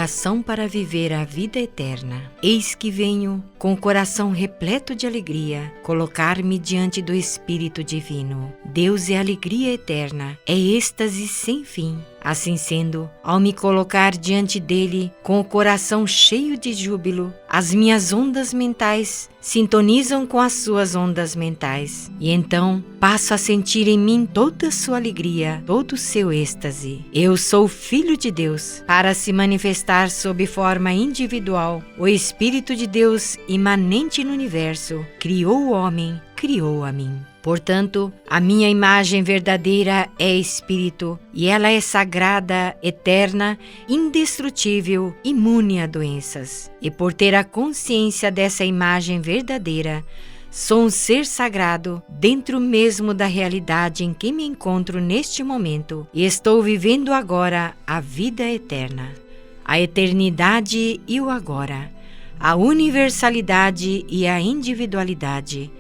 coração para viver a vida eterna. Eis que venho, com o coração repleto de alegria, colocar-me diante do Espírito Divino. Deus é alegria eterna, é êxtase sem fim. Assim sendo, ao me colocar diante dele com o coração cheio de júbilo, as minhas ondas mentais sintonizam com as suas ondas mentais, e então passo a sentir em mim toda a sua alegria, todo o seu êxtase. Eu sou filho de Deus. Para se manifestar sob forma individual, o Espírito de Deus, imanente no universo, criou o homem, criou a mim. Portanto, a minha imagem verdadeira é Espírito, e ela é sagrada, eterna, indestrutível, imune a doenças. E por ter a consciência dessa imagem verdadeira, sou um ser sagrado dentro mesmo da realidade em que me encontro neste momento, e estou vivendo agora a vida eterna, a eternidade e o agora, a universalidade e a individualidade,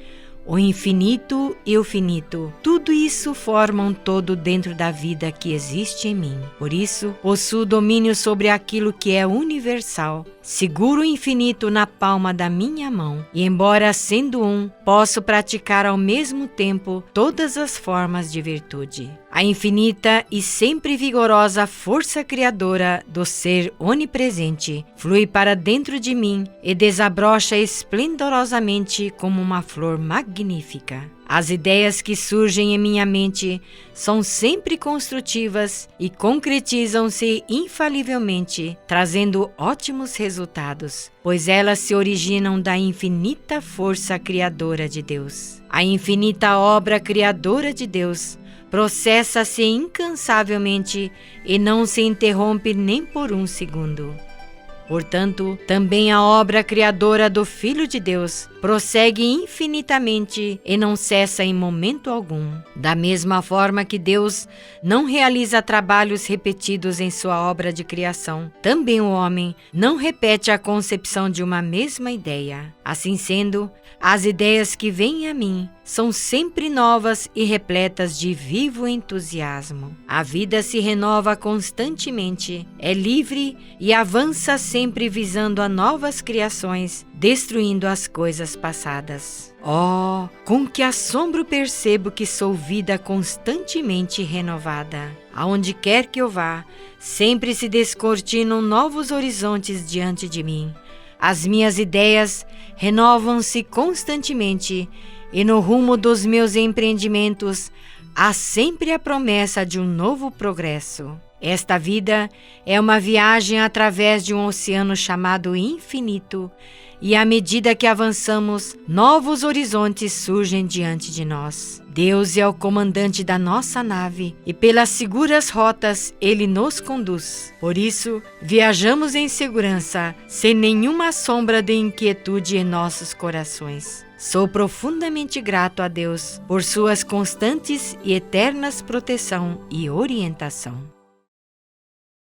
o infinito e o finito, tudo isso forma um todo dentro da vida que existe em mim. Por isso, possuo domínio sobre aquilo que é universal. Seguro o infinito na palma da minha mão, e embora sendo um, posso praticar ao mesmo tempo todas as formas de virtude. A infinita e sempre vigorosa força criadora do ser onipresente flui para dentro de mim e desabrocha esplendorosamente como uma flor magnífica. As ideias que surgem em minha mente são sempre construtivas e concretizam-se infalivelmente, trazendo ótimos resultados, pois elas se originam da infinita força criadora de Deus. A infinita obra criadora de Deus processa-se incansavelmente e não se interrompe nem por um segundo. Portanto, também a obra criadora do Filho de Deus prossegue infinitamente e não cessa em momento algum. Da mesma forma que Deus não realiza trabalhos repetidos em sua obra de criação, também o homem não repete a concepção de uma mesma ideia. Assim sendo, as ideias que vêm a mim são sempre novas e repletas de vivo entusiasmo. A vida se renova constantemente, é livre e avança sempre visando a novas criações, destruindo as coisas passadas. Oh, com que assombro percebo que sou vida constantemente renovada. Aonde quer que eu vá, sempre se descortinam novos horizontes diante de mim. As minhas ideias renovam-se constantemente e no rumo dos meus empreendimentos há sempre a promessa de um novo progresso. Esta vida é uma viagem através de um oceano chamado infinito, e à medida que avançamos, novos horizontes surgem diante de nós. Deus é o comandante da nossa nave e pelas seguras rotas Ele nos conduz. Por isso, viajamos em segurança, sem nenhuma sombra de inquietude em nossos corações. Sou profundamente grato a Deus por suas constantes e eternas proteção e orientação.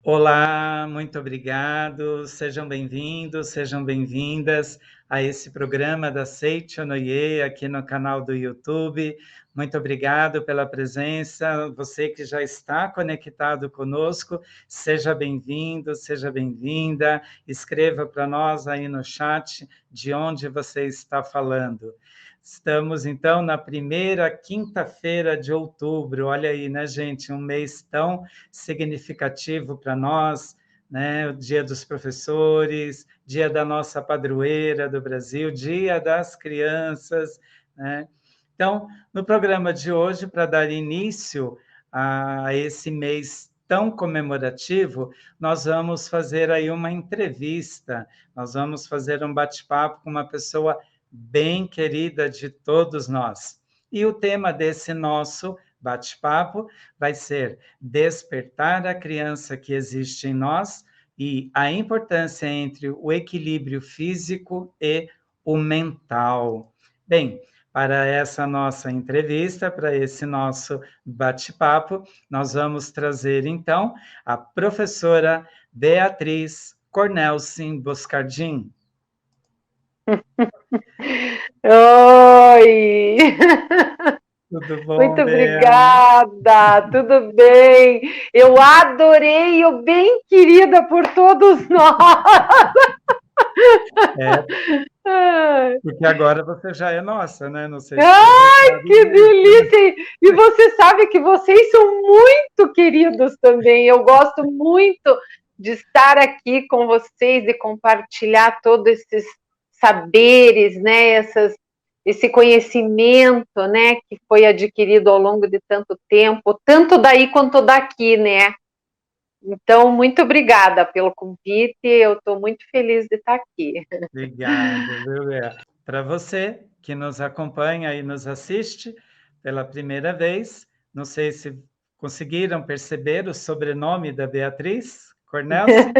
Olá, muito obrigado, sejam bem-vindos, sejam bem-vindas a esse programa da Seiichi Onoye aqui no canal do YouTube. Muito obrigado pela presença, você que já está conectado conosco, seja bem-vindo, seja bem-vinda, escreva para nós aí no chat de onde você está falando. Estamos, então, na primeira quinta-feira de outubro. Olha aí, né, gente? Um mês tão significativo para nós, né? O Dia dos Professores, Dia da nossa padroeira do Brasil, Dia das Crianças, né? Então, no programa de hoje, para dar início a esse mês tão comemorativo, nós vamos fazer aí uma entrevista, nós vamos fazer um bate-papo com uma pessoa bem querida de todos nós. E o tema desse nosso bate-papo vai ser despertar a criança que existe em nós e a importância entre o equilíbrio físico e o mental. Bem, para essa nossa entrevista, para esse nosso bate-papo, nós vamos trazer, então, a professora Beatriz Cornelsen Boscardin. Oi! Tudo bom, Muito Bea? obrigada, tudo bem? Eu adorei, eu bem querida por todos nós. É, porque agora você já é nossa, né? Não sei se você Ai, sabe que disso. delícia! E você sabe que vocês são muito queridos também. Eu gosto muito de estar aqui com vocês e compartilhar todos esses saberes, né? Esse conhecimento, né? Que foi adquirido ao longo de tanto tempo, tanto daí quanto daqui, né? Então, muito obrigada pelo convite. Eu estou muito feliz de estar aqui. Obrigado, viu, Bea? Para você que nos acompanha e nos assiste pela primeira vez, não sei se conseguiram perceber o sobrenome da Beatriz Cornelsen.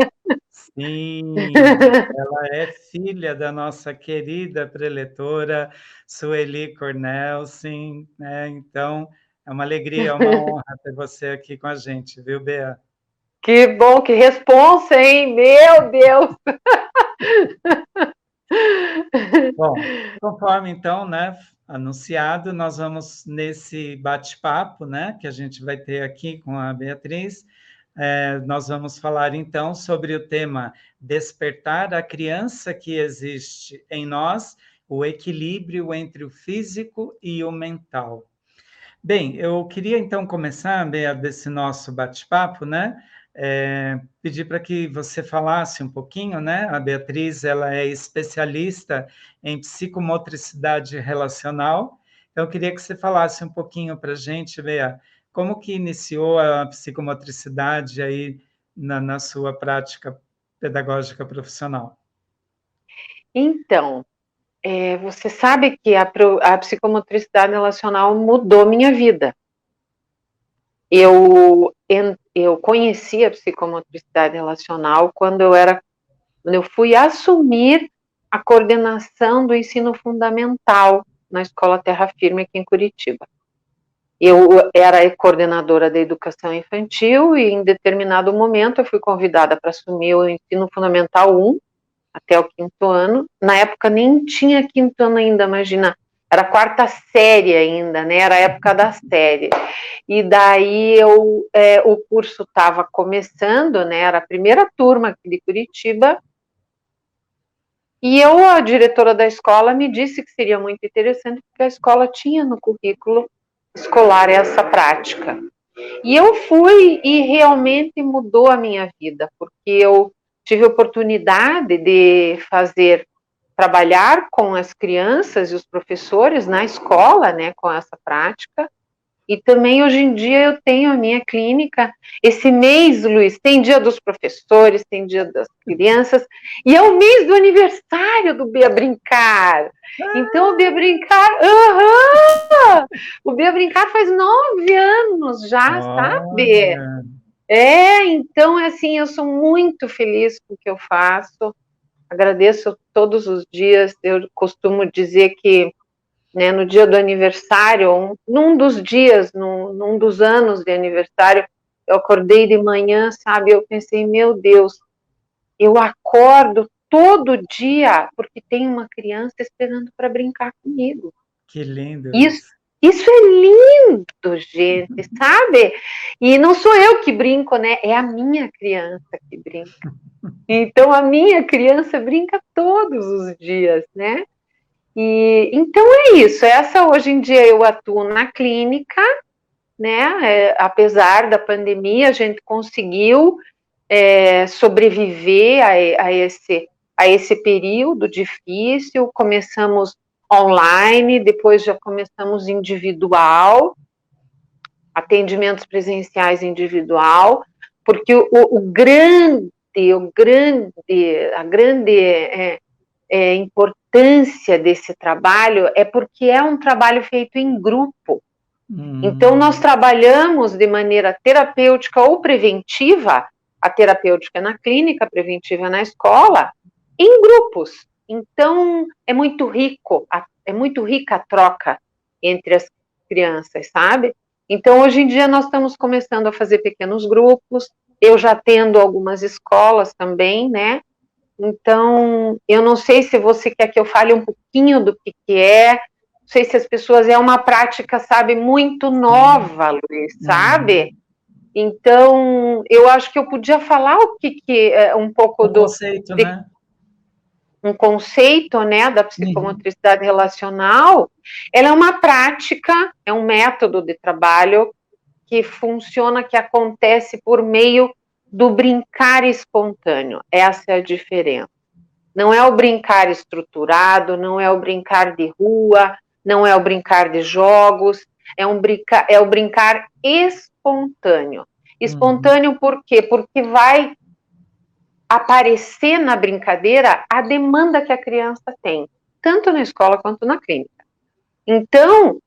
Sim, ela é filha da nossa querida preletora Sueli Cornelsen, né? Então, é uma alegria, é uma honra ter você aqui com a gente, viu, Bea? Que bom, que responsa, hein? Meu Deus! Bom, conforme então, né, anunciado, nós vamos nesse bate-papo, né, que a gente vai ter aqui com a Beatriz, nós vamos falar então sobre o tema despertar a criança que existe em nós, o equilíbrio entre o físico e o mental. Bem, eu queria então começar, Bea, desse nosso bate-papo, né? Pedir para que você falasse um pouquinho, né? A Beatriz, ela é especialista em psicomotricidade relacional. Então, eu queria que você falasse um pouquinho para a gente, Bea, como que iniciou a psicomotricidade aí na sua prática pedagógica profissional? Então, você sabe que a psicomotricidade relacional mudou minha vida. Eu conheci a psicomotricidade relacional quando eu fui assumir a coordenação do ensino fundamental na Escola Terra Firme aqui em Curitiba. Eu era coordenadora da educação infantil e em determinado momento eu fui convidada para assumir o ensino fundamental 1 até o 5º ano. Na época nem tinha 5º ano ainda, imagina, era a 4ª série ainda, né? Era a época da série. E daí o curso estava começando, né? Era a primeira turma aqui de Curitiba. E a diretora da escola, me disse que seria muito interessante, porque a escola tinha no currículo escolar essa prática. E eu fui e realmente mudou a minha vida, porque eu tive a oportunidade de trabalhar com as crianças e os professores na escola, né, com essa prática. E também hoje em dia eu tenho a minha clínica. Esse mês, Luiz, tem dia dos professores, tem dia das crianças, e é o mês do aniversário do Bia Brincar. Então o Bia Brincar, o Bia Brincar faz 9 anos já, sabe? Olha, Então assim, eu sou muito feliz com o que eu faço. Agradeço todos os dias. Eu costumo dizer que, né, no dia do aniversário, num dos dias, num dos anos de aniversário, eu acordei de manhã, sabe? Eu pensei, meu Deus, eu acordo todo dia porque tem uma criança esperando para brincar comigo. que lindo Isso, isso. isso é lindo, gente, sabe? E não sou eu que brinco, né? É a minha criança que brinca. Então, a minha criança brinca todos os dias, né? E então é isso. Hoje em dia eu atuo na clínica, né? Apesar da pandemia, a gente conseguiu sobreviver a esse período difícil. Começamos online, depois já começamos individual, atendimentos presenciais individual, porque a grande importância desse trabalho é porque é um trabalho feito em grupo. Então, nós trabalhamos de maneira terapêutica ou preventiva, a terapêutica na clínica, a preventiva na escola, em grupos. Então, é muito rica a troca entre as crianças, sabe? Então, hoje em dia, nós estamos começando a fazer pequenos grupos, eu já atendo algumas escolas também, né? Então, eu não sei se você quer que eu fale um pouquinho do que é, sei se as pessoas, é uma prática, sabe, muito nova, Luiz, sabe? Então, eu acho que eu podia falar um pouco O conceito, né? Um conceito, né, da psicomotricidade relacional. Ela é uma prática, é um método de trabalho que funciona, que acontece por meio do brincar espontâneo. Essa é a diferença. Não é o brincar estruturado, não é o brincar de rua, não é o brincar de jogos, é o brincar espontâneo. Espontâneo por quê? Porque vai aparecer na brincadeira a demanda que a criança tem, tanto na escola quanto na clínica. Então,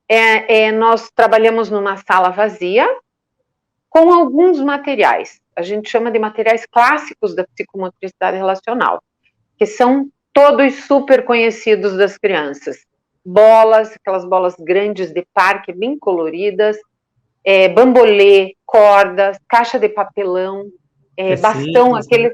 nós trabalhamos numa sala vazia com alguns materiais. A gente chama de materiais clássicos da psicomotricidade relacional, que são todos super conhecidos das crianças. Bolas, aquelas bolas grandes de parque, bem coloridas, bambolê, cordas, caixa de papelão, bastão, aqueles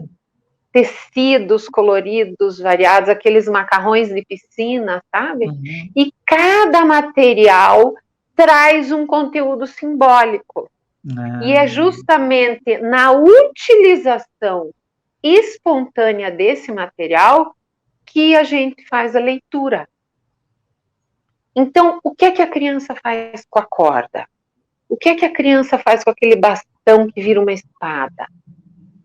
tecidos coloridos, variados, aqueles macarrões de piscina, sabe? E cada material traz um conteúdo simbólico. E é justamente na utilização espontânea desse material que a gente faz a leitura. Então, o que é que a criança faz com a corda? O que é que a criança faz com aquele bastão que vira uma espada?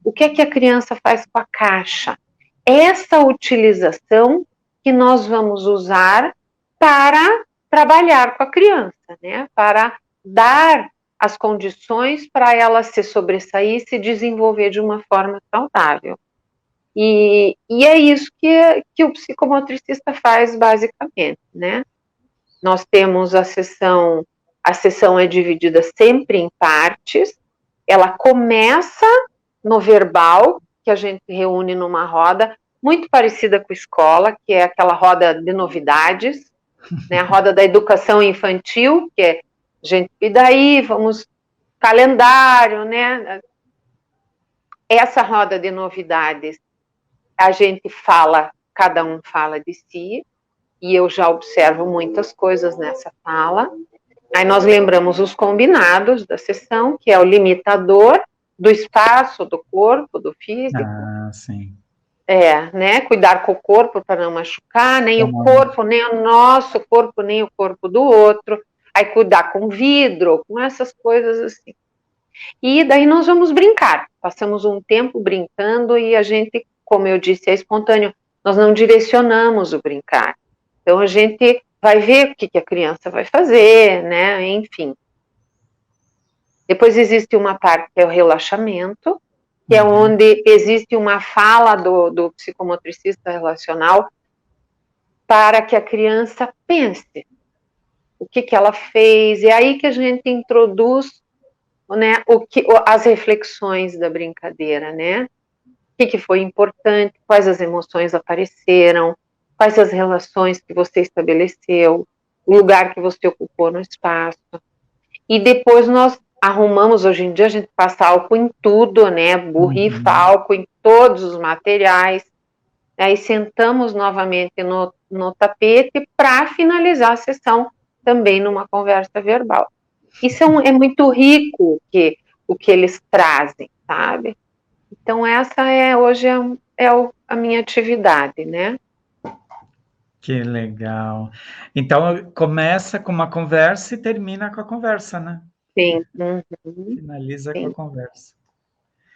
O que é que a criança faz com a caixa? Essa utilização que nós vamos usar para trabalhar com a criança, né? Para dar as condições para ela se sobressair e se desenvolver de uma forma saudável. E é isso que o psicomotricista faz, basicamente, né? Nós temos a sessão é dividida sempre em partes, ela começa no verbal, que a gente reúne numa roda, muito parecida com a escola, que é aquela roda de novidades, né? A roda da educação infantil, que é, gente, e daí, vamos, calendário, né? Essa roda de novidades, a gente fala, cada um fala de si, e eu já observo muitas coisas nessa fala. Aí nós lembramos os combinados da sessão, que é o limitador do espaço, do corpo, do físico. Ah, sim. Né? Cuidar com o corpo para não machucar, nem o corpo, nem o nosso corpo, nem o corpo do outro. Aí cuidar com vidro, com essas coisas assim. E daí nós vamos brincar. Passamos um tempo brincando e a gente, como eu disse, é espontâneo. Nós não direcionamos o brincar. Então a gente vai ver o que a criança vai fazer, né? Enfim. Depois existe uma parte que é o relaxamento, que é onde existe uma fala do psicomotricista relacional para que a criança pense o que ela fez. É aí que a gente introduz, né, as reflexões da brincadeira, né? O que foi importante, quais as emoções apareceram, quais as relações que você estabeleceu, o lugar que você ocupou no espaço. E depois nós arrumamos, hoje em dia a gente passa álcool em tudo, né? Borrifa álcool em todos os materiais. Aí sentamos novamente no tapete para finalizar a sessão também numa conversa verbal. Isso é muito rico o que eles trazem, sabe? Então essa hoje a minha atividade, né? Que legal. Então começa com uma conversa e termina com a conversa, né? Sim. Finaliza com a conversa.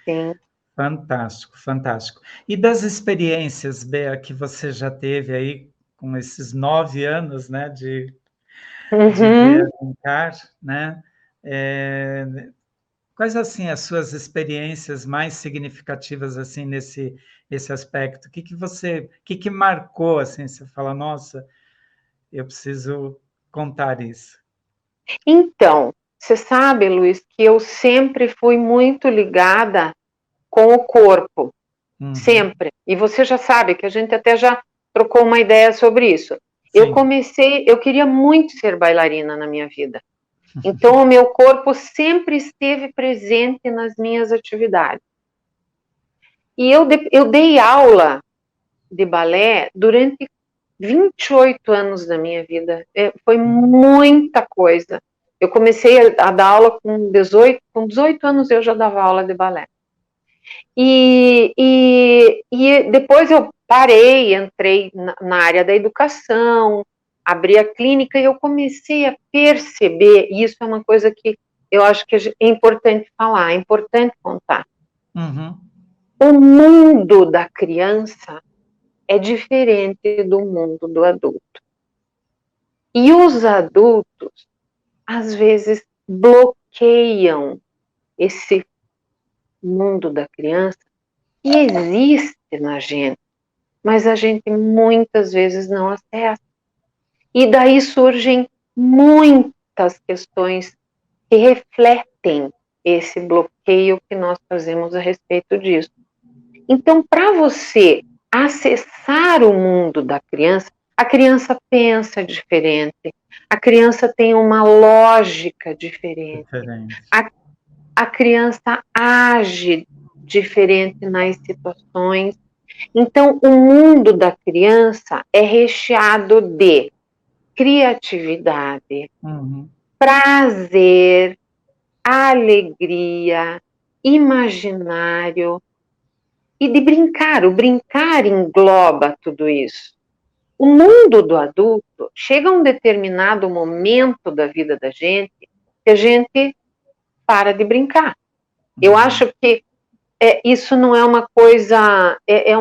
Sim. Fantástico, fantástico. E das experiências, Bea, que você já teve aí com esses 9 anos, né, de brincar, né? Quais, assim, as suas experiências mais significativas, assim, nesse aspecto? O que marcou, assim, você fala, nossa, eu preciso contar isso? Então, você sabe, Luiz, que eu sempre fui muito ligada com o corpo, sempre. E você já sabe que a gente até já trocou uma ideia sobre isso. Sim. Eu queria muito ser bailarina na minha vida. Então, o meu corpo sempre esteve presente nas minhas atividades. E eu dei aula de balé durante 28 anos da minha vida. Foi muita coisa. Eu comecei a dar aula com 18 anos eu já dava aula de balé. E depois eu parei, entrei na área da educação, abri a clínica e eu comecei a perceber, e isso é uma coisa que eu acho que é importante falar, é importante contar. Uhum. O mundo da criança é diferente do mundo do adulto. E os adultos, às vezes, bloqueiam esse mundo da criança que existe na gente, mas a gente muitas vezes não acessa. E daí surgem muitas questões que refletem esse bloqueio que nós fazemos a respeito disso. Então, para você acessar o mundo da criança, a criança pensa diferente, a criança tem uma lógica diferente. A criança age diferente nas situações. Então, o mundo da criança é recheado de criatividade, prazer, alegria, imaginário e de brincar. O brincar engloba tudo isso. O mundo do adulto chega a um determinado momento da vida da gente que a gente para de brincar. Eu acho que isso não é uma coisa, é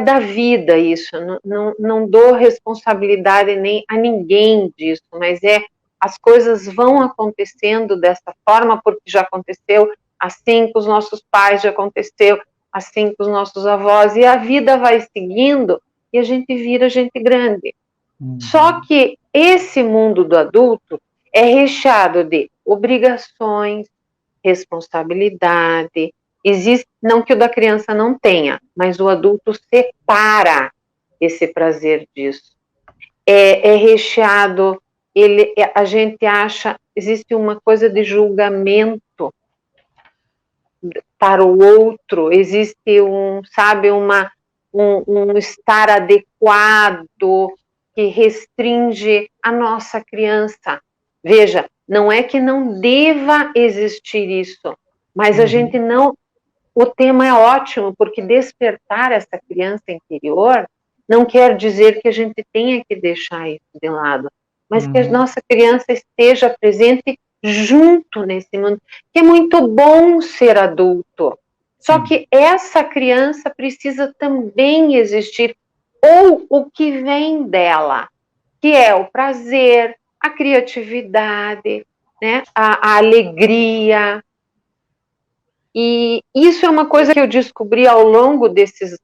da vida isso, não dou responsabilidade nem a ninguém disso, mas as coisas vão acontecendo dessa forma porque já aconteceu assim com os nossos pais, já aconteceu assim com os nossos avós, e a vida vai seguindo e a gente vira gente grande. Só que esse mundo do adulto é recheado de obrigações, responsabilidade. Existe, não que o da criança não tenha, mas o adulto separa esse prazer disso. É recheado, a gente acha, existe uma coisa de julgamento para o outro, existe um estar adequado que restringe a nossa criança. Veja, não é que não deva existir isso, mas a gente não... O tema é ótimo, porque despertar essa criança interior não quer dizer que a gente tenha que deixar isso de lado, mas que a nossa criança esteja presente junto nesse mundo, que é muito bom ser adulto. Só que essa criança precisa também existir, ou o que vem dela, que é o prazer, a criatividade, né, a alegria. E isso é uma coisa que eu descobri ao longo desse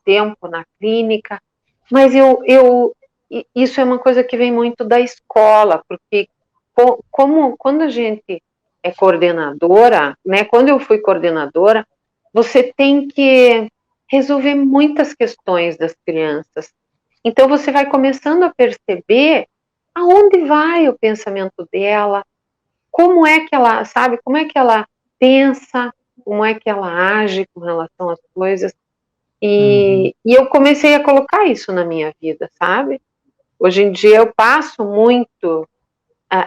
tempo na clínica, mas isso é uma coisa que vem muito da escola, porque quando a gente é coordenadora, né, quando eu fui coordenadora, você tem que resolver muitas questões das crianças. Então você vai começando a perceber aonde vai o pensamento dela, como é que ela, sabe, como é que ela pensa, como é que ela age com relação às coisas. E eu comecei a colocar isso na minha vida, sabe? Hoje em dia eu passo muito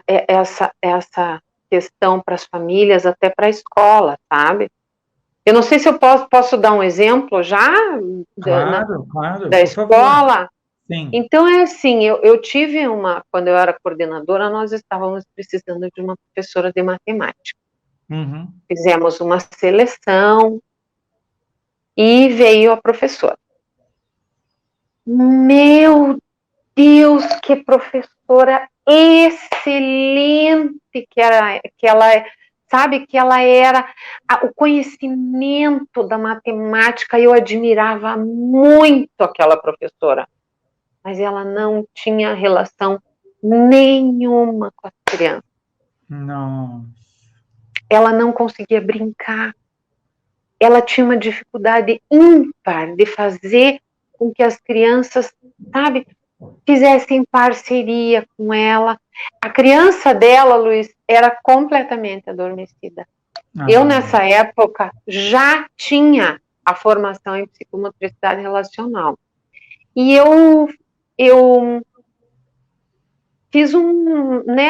essa questão para as famílias, até para a escola, sabe? Eu não sei se eu posso dar um exemplo já claro, da escola. Sim. Então é assim, eu tive quando eu era coordenadora, nós estávamos precisando de uma professora de matemática. Fizemos uma seleção e veio a professora. Meu Deus, que professora excelente que ela sabe, que ela era, o conhecimento da matemática, eu admirava muito aquela professora, mas ela não tinha relação nenhuma com as crianças. Não. Ela não conseguia brincar. Ela tinha uma dificuldade ímpar de fazer com que as crianças, sabe, fizessem parceria com ela. A criança dela, Luiz, era completamente adormecida. Eu, nessa época, já tinha a formação em psicomotricidade relacional. E eu fiz né,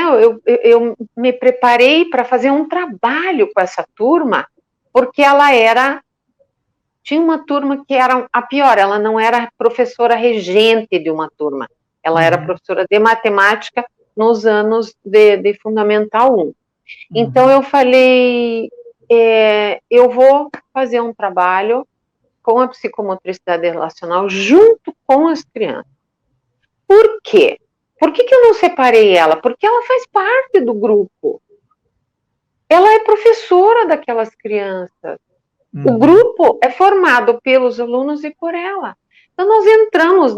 eu me preparei para fazer um trabalho com essa turma, porque tinha uma turma que era a pior, ela não era professora regente de uma turma, ela era professora de matemática nos anos de Fundamental 1. Então eu falei, eu vou fazer um trabalho com a psicomotricidade relacional junto com as crianças. Por quê? Por que eu não separei ela? Porque ela faz parte do grupo. Ela é professora daquelas crianças. O grupo é formado pelos alunos e por ela. Então, nós entramos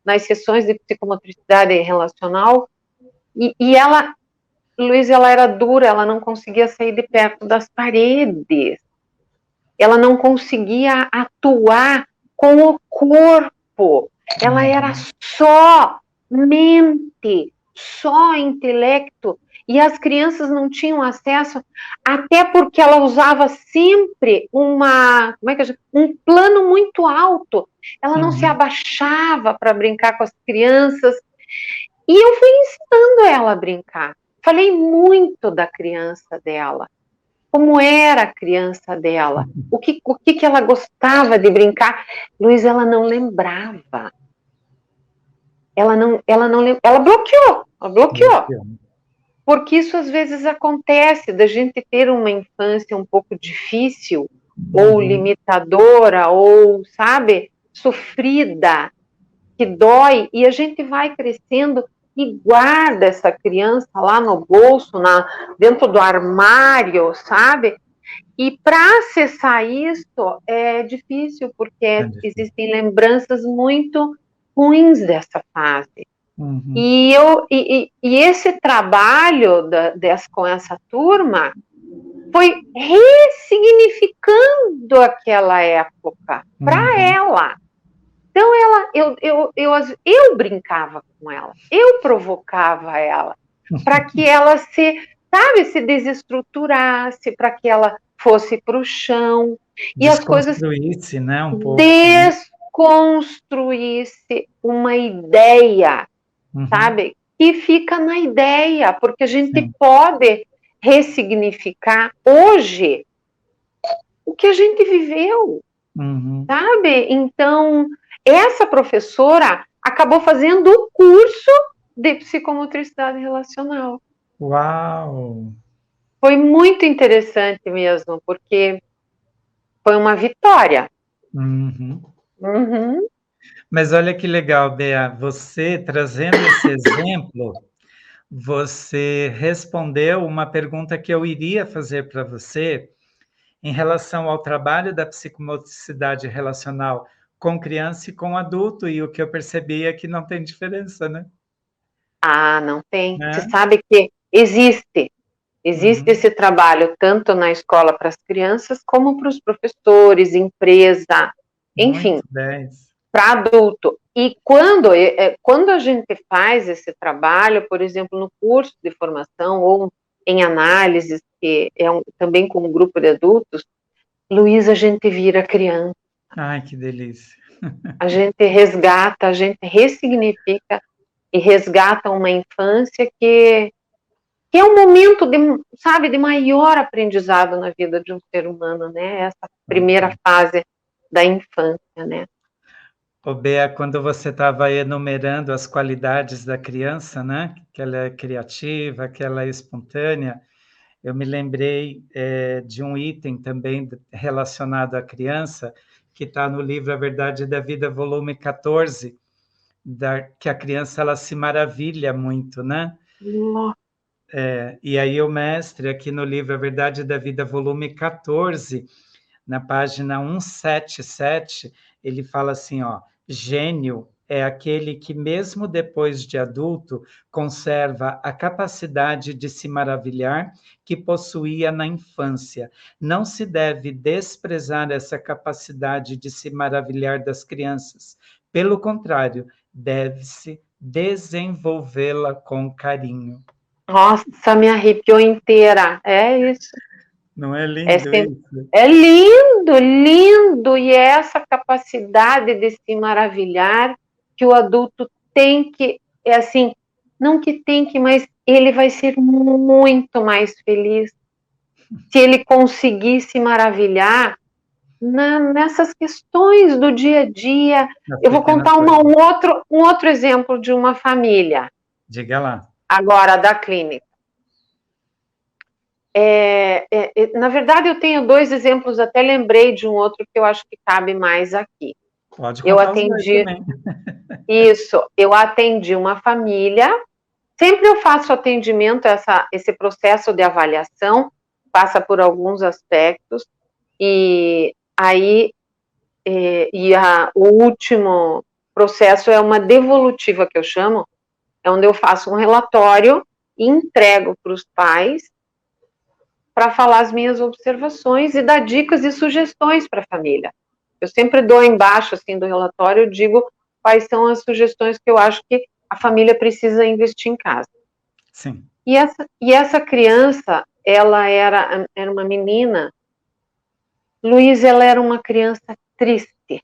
nas sessões de psicomotricidade relacional e ela, Luiz, ela era dura, ela não conseguia sair de perto das paredes. Ela não conseguia atuar com o corpo. Ela era só mente, só intelecto, e as crianças não tinham acesso, até porque ela usava sempre um plano muito alto. Ela não se abaixava para brincar com as crianças, e eu fui ensinando ela a brincar. Falei muito da criança dela, como era a criança dela, o que ela gostava de brincar. Luiz, ela não lembrava. Ela bloqueou. Porque isso às vezes acontece, da gente ter uma infância um pouco difícil, ou limitadora, ou, sabe, sofrida, que dói, e a gente vai crescendo e guarda essa criança lá no bolso, dentro do armário, sabe? E para acessar isso é difícil, porque existem lembranças muito ruins dessa fase. E esse trabalho com essa turma foi ressignificando aquela época para ela. Então, eu brincava com ela, eu provocava ela, para que ela se desestruturasse, para que ela fosse para o chão, e as coisas... Desconstruísse, né, um pouco. Desconstruísse uma ideia, sabe? E fica na ideia, porque a gente pode ressignificar hoje o que a gente viveu, sabe? Então, essa professora acabou fazendo o curso de psicomotricidade relacional. Uau! Foi muito interessante mesmo, porque foi uma vitória. Mas olha que legal, Bea, você trazendo esse exemplo, você respondeu uma pergunta que eu iria fazer para você em relação ao trabalho da psicomotricidade relacional com criança e com adulto, e o que eu percebi é que não tem diferença, né? Ah, não tem. Você sabe que existe esse trabalho tanto na escola para as crianças como para os professores, empresa, enfim, para adulto. E quando a gente faz esse trabalho, por exemplo, no curso de formação ou em análises, que é também com um grupo de adultos, Luiz, a gente vira criança. Ai, que delícia. A gente resgata, a gente ressignifica e resgata uma infância que é um momento de maior aprendizado na vida de um ser humano, né? Essa primeira fase da infância, né? Ô, Bea, quando você estava enumerando as qualidades da criança, né? Que ela é criativa, que ela é espontânea, eu me lembrei de um item também relacionado à criança, que está no livro A Verdade da Vida, volume 14, que a criança ela se maravilha muito, né? E aí o mestre, aqui no livro A Verdade da Vida, volume 14, na página 177, ele fala assim, ó, gênio é aquele que, mesmo depois de adulto, conserva a capacidade de se maravilhar que possuía na infância. Não se deve desprezar essa capacidade de se maravilhar das crianças. Pelo contrário, deve-se desenvolvê-la com carinho. Nossa, me arrepiou inteira. É isso. Não é É, lindo sempre, isso? é lindo, lindo, e é essa capacidade de se maravilhar que o adulto tem que, é assim, não que tem que, mas ele vai ser muito mais feliz se ele conseguir se maravilhar nessas questões do dia a dia. Nas Eu vou pequenas contar coisas. um outro exemplo de uma família, Diga lá. agora da clínica. Na verdade, eu tenho dois exemplos, até lembrei de um outro que eu acho que cabe mais aqui. Pode Eu contar os dois atendi, também. eu atendi uma família, sempre eu faço atendimento, esse processo de avaliação, passa por alguns aspectos, e aí, o último processo é uma devolutiva, que eu chamo, é onde eu faço um relatório e entrego para os pais para falar as minhas observações e dar dicas e sugestões para a família. Eu sempre dou embaixo, assim, do relatório, eu digo quais são as sugestões que eu acho que a família precisa investir em casa. Sim. E essa criança, ela era uma menina, Luísa, ela era uma criança triste.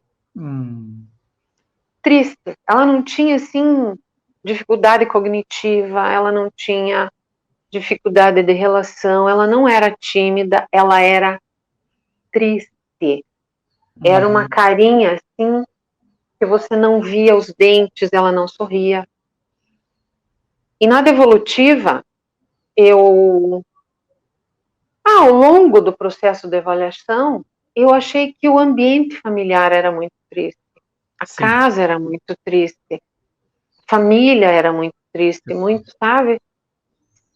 Triste. Ela não tinha, assim, dificuldade cognitiva, ela não tinha dificuldade de relação, ela não era tímida, ela era triste. Era uma carinha, assim, que você não via os dentes, ela não sorria. E na devolutiva, ao longo do processo de avaliação, eu achei que o ambiente familiar era muito triste. A Sim. casa era muito triste. A família era muito triste, muito, sabe?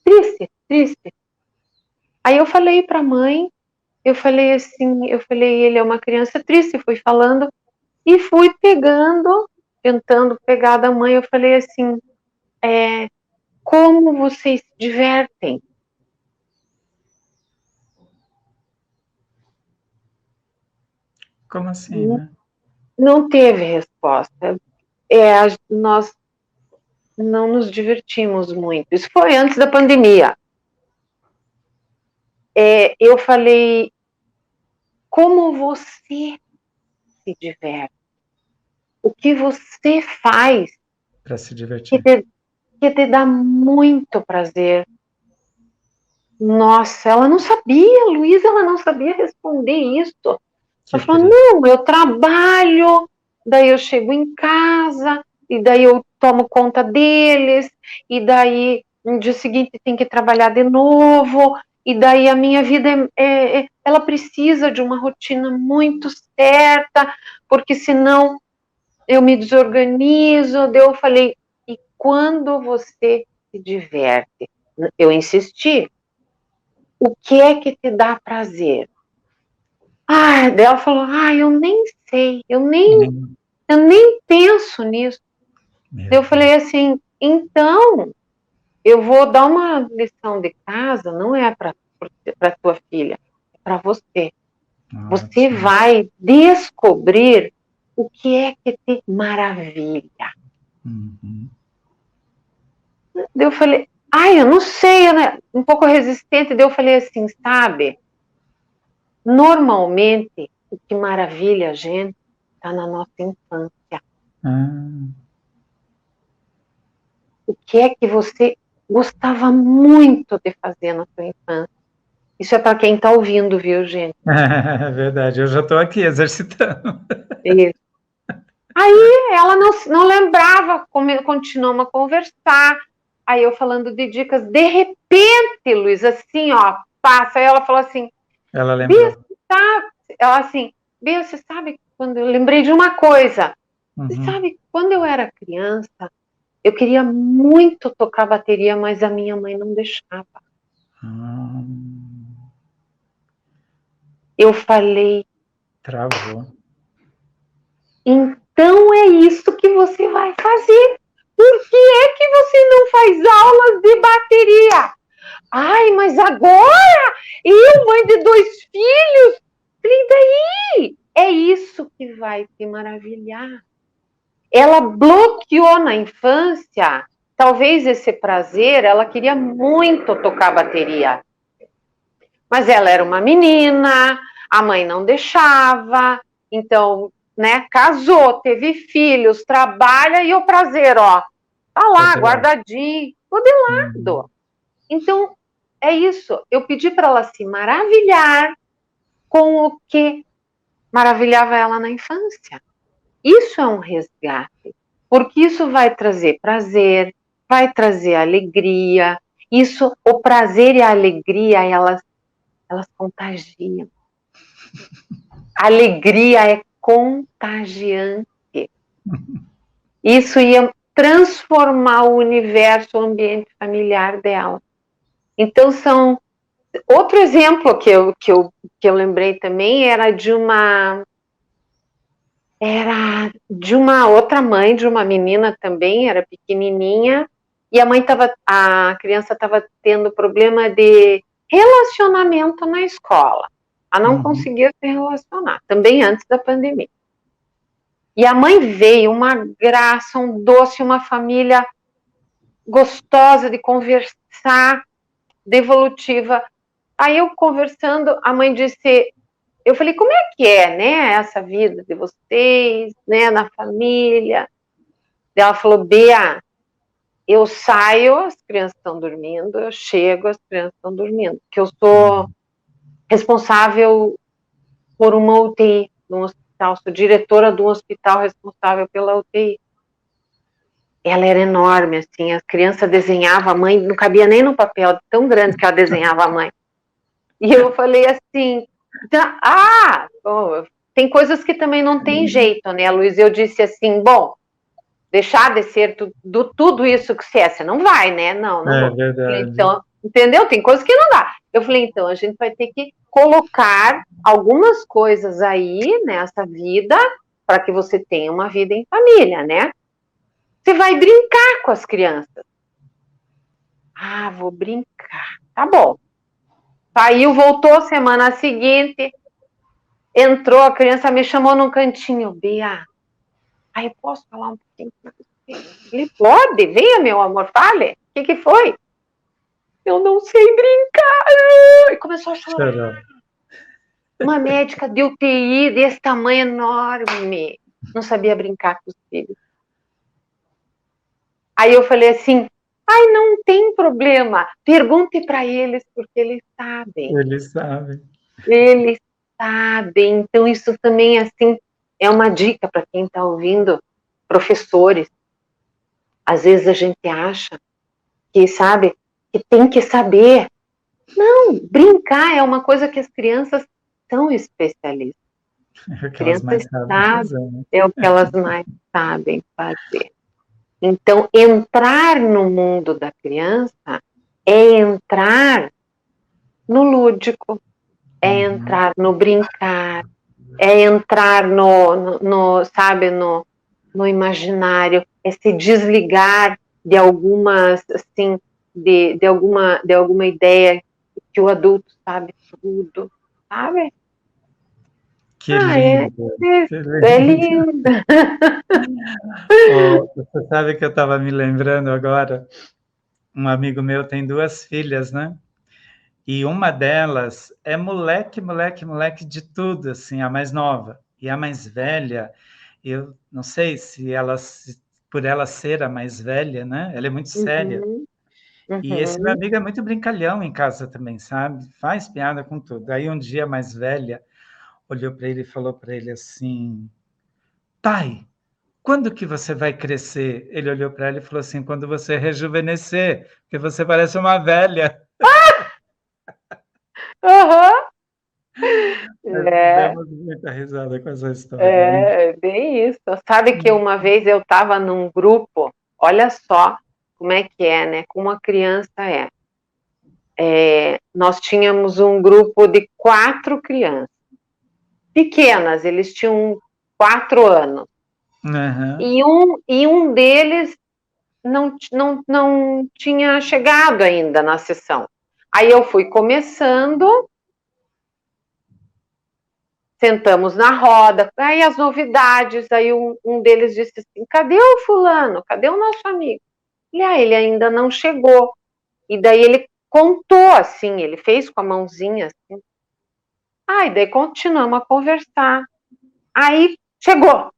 Triste, triste. Aí eu falei para a mãe, ele é uma criança triste, fui falando, e fui tentando pegar da mãe, eu falei assim, como vocês se divertem? Como assim, né? Não teve resposta. Nós não nos divertimos muito. Isso foi antes da pandemia. Eu falei, como você se diverte? O que você faz Para se que divertir. te dá muito prazer? Nossa, ela não sabia, Luísa, ela não sabia responder isso. Que Ela falou, triste. não, eu trabalho, daí eu chego em casa, e daí eu tomo conta deles, e daí no dia seguinte tem que trabalhar de novo, e daí a minha vida ela precisa de uma rotina muito certa, porque senão eu me desorganizo. Daí eu falei, e quando você se diverte? Eu insisti, o que é que te dá prazer? Daí ela falou, eu nem sei, eu nem penso nisso. Eu falei assim, então, eu vou dar uma lição de casa, não é para tua filha, é para você. Você Ótimo. vai descobrir o que é que te maravilha. Daí eu falei, eu não sei, né? Um pouco resistente. Daí eu falei assim, sabe, normalmente o que maravilha a gente está na nossa infância. O que é que você gostava muito de fazer na sua infância? Isso é para quem está ouvindo, viu, gente? É verdade, eu já estou aqui exercitando. Isso. Aí ela não lembrava, continuamos a conversar. Aí eu falando de dicas, de repente, Luiz, assim, ó, passa. Aí ela falou assim, Ela Bia, lembrou. sabe? Ela assim, Bia, você sabe quando eu lembrei de uma coisa? Você sabe, quando eu era criança, eu queria muito tocar bateria, mas a minha mãe não deixava. Eu falei, Travou. então é isso que você vai fazer. Por que é que você não faz aulas de bateria? Mas agora? Eu, mãe de 2 filhos? E daí? É isso que vai te maravilhar. Ela bloqueou na infância, talvez esse prazer, ela queria muito tocar bateria. Mas ela era uma menina, a mãe não deixava, então, né, casou, teve filhos, trabalha e o prazer, ó, tá lá, guardadinho, do lado. Então, é isso. Eu pedi para ela se maravilhar com o que maravilhava ela na infância. Isso é um resgate, porque isso vai trazer prazer, vai trazer alegria. Isso, o prazer e a alegria, elas contagiam. A alegria é contagiante. Isso ia transformar o universo, o ambiente familiar dela. Então, outro exemplo que eu lembrei também era de uma outra mãe, de uma menina também, era pequenininha, e a criança estava tendo problema de relacionamento na escola. Ela não conseguia se relacionar, também antes da pandemia. E a mãe veio, uma graça, um doce, uma família gostosa de conversar, devolutiva. Aí eu conversando, a mãe disse, eu falei, como é que é, né, essa vida de vocês, né, na família? Ela falou, Bea, eu saio, as crianças estão dormindo, eu chego, as crianças estão dormindo, que eu sou responsável por uma UTI, num hospital, sou diretora de um hospital responsável pela UTI. Ela era enorme, assim, a criança desenhava a mãe, não cabia nem no papel, tão grande que ela desenhava a mãe. E eu falei assim, tem coisas que também não tem jeito, né, Luiz? Eu disse assim, bom, deixar de ser tudo isso que você não vai, né? Não vou. Verdade. Então, entendeu? Tem coisas que não dá. Eu falei, então, a gente vai ter que colocar algumas coisas aí nessa vida para que você tenha uma vida em família, né? Você vai brincar com as crianças. Vou brincar. Tá bom. Saiu, voltou semana seguinte, entrou, a criança me chamou num cantinho. Bea, eu posso falar um pouquinho com você? Ele pode, venha, meu amor, fale. O que foi? Eu não sei brincar. E começou a chorar. Uma médica de UTI desse tamanho enorme, não sabia brincar com os filhos. Aí eu falei assim, não tem problema, pergunte para eles, porque eles sabem. Eles sabem. Eles sabem. Então isso também, assim, é uma dica para quem está ouvindo, professores. Às vezes a gente acha que, sabe, que tem que saber. Não, brincar é uma coisa que as crianças são especialistas. É o que elas mais sabem fazer, né? É o que elas mais sabem fazer. Então, entrar no mundo da criança é entrar no lúdico, é entrar no brincar, é entrar sabe, no imaginário, é se desligar de algumas, assim, de alguma ideia que o adulto sabe tudo, sabe? Que lindo. É lindo. Você sabe que eu estava me lembrando agora, um amigo meu tem 2 filhas, né? E uma delas é moleque de tudo, assim, a mais nova. E a mais velha, eu não sei se por ela ser a mais velha, né? Ela é muito séria. E esse meu amigo é muito brincalhão em casa também, sabe? Faz piada com tudo. Aí um dia a mais velha olhou para ele e falou para ele assim, pai, quando que você vai crescer? Ele olhou para ela e falou assim, quando você rejuvenescer, porque você parece uma velha. Demos muita risada com essa história. É bem isso. Sabe que uma vez eu estava num grupo, olha só como é que é, né? Como a criança nós tínhamos um grupo de 4 crianças, pequenas, eles tinham 4 anos. E um deles não tinha chegado ainda na sessão. Aí eu fui começando, sentamos na roda, aí as novidades, aí um deles disse assim, cadê o fulano? Cadê o nosso amigo? Ele ainda não chegou. E daí ele contou assim, ele fez com a mãozinha assim. Aí daí continuamos a conversar. Aí chegou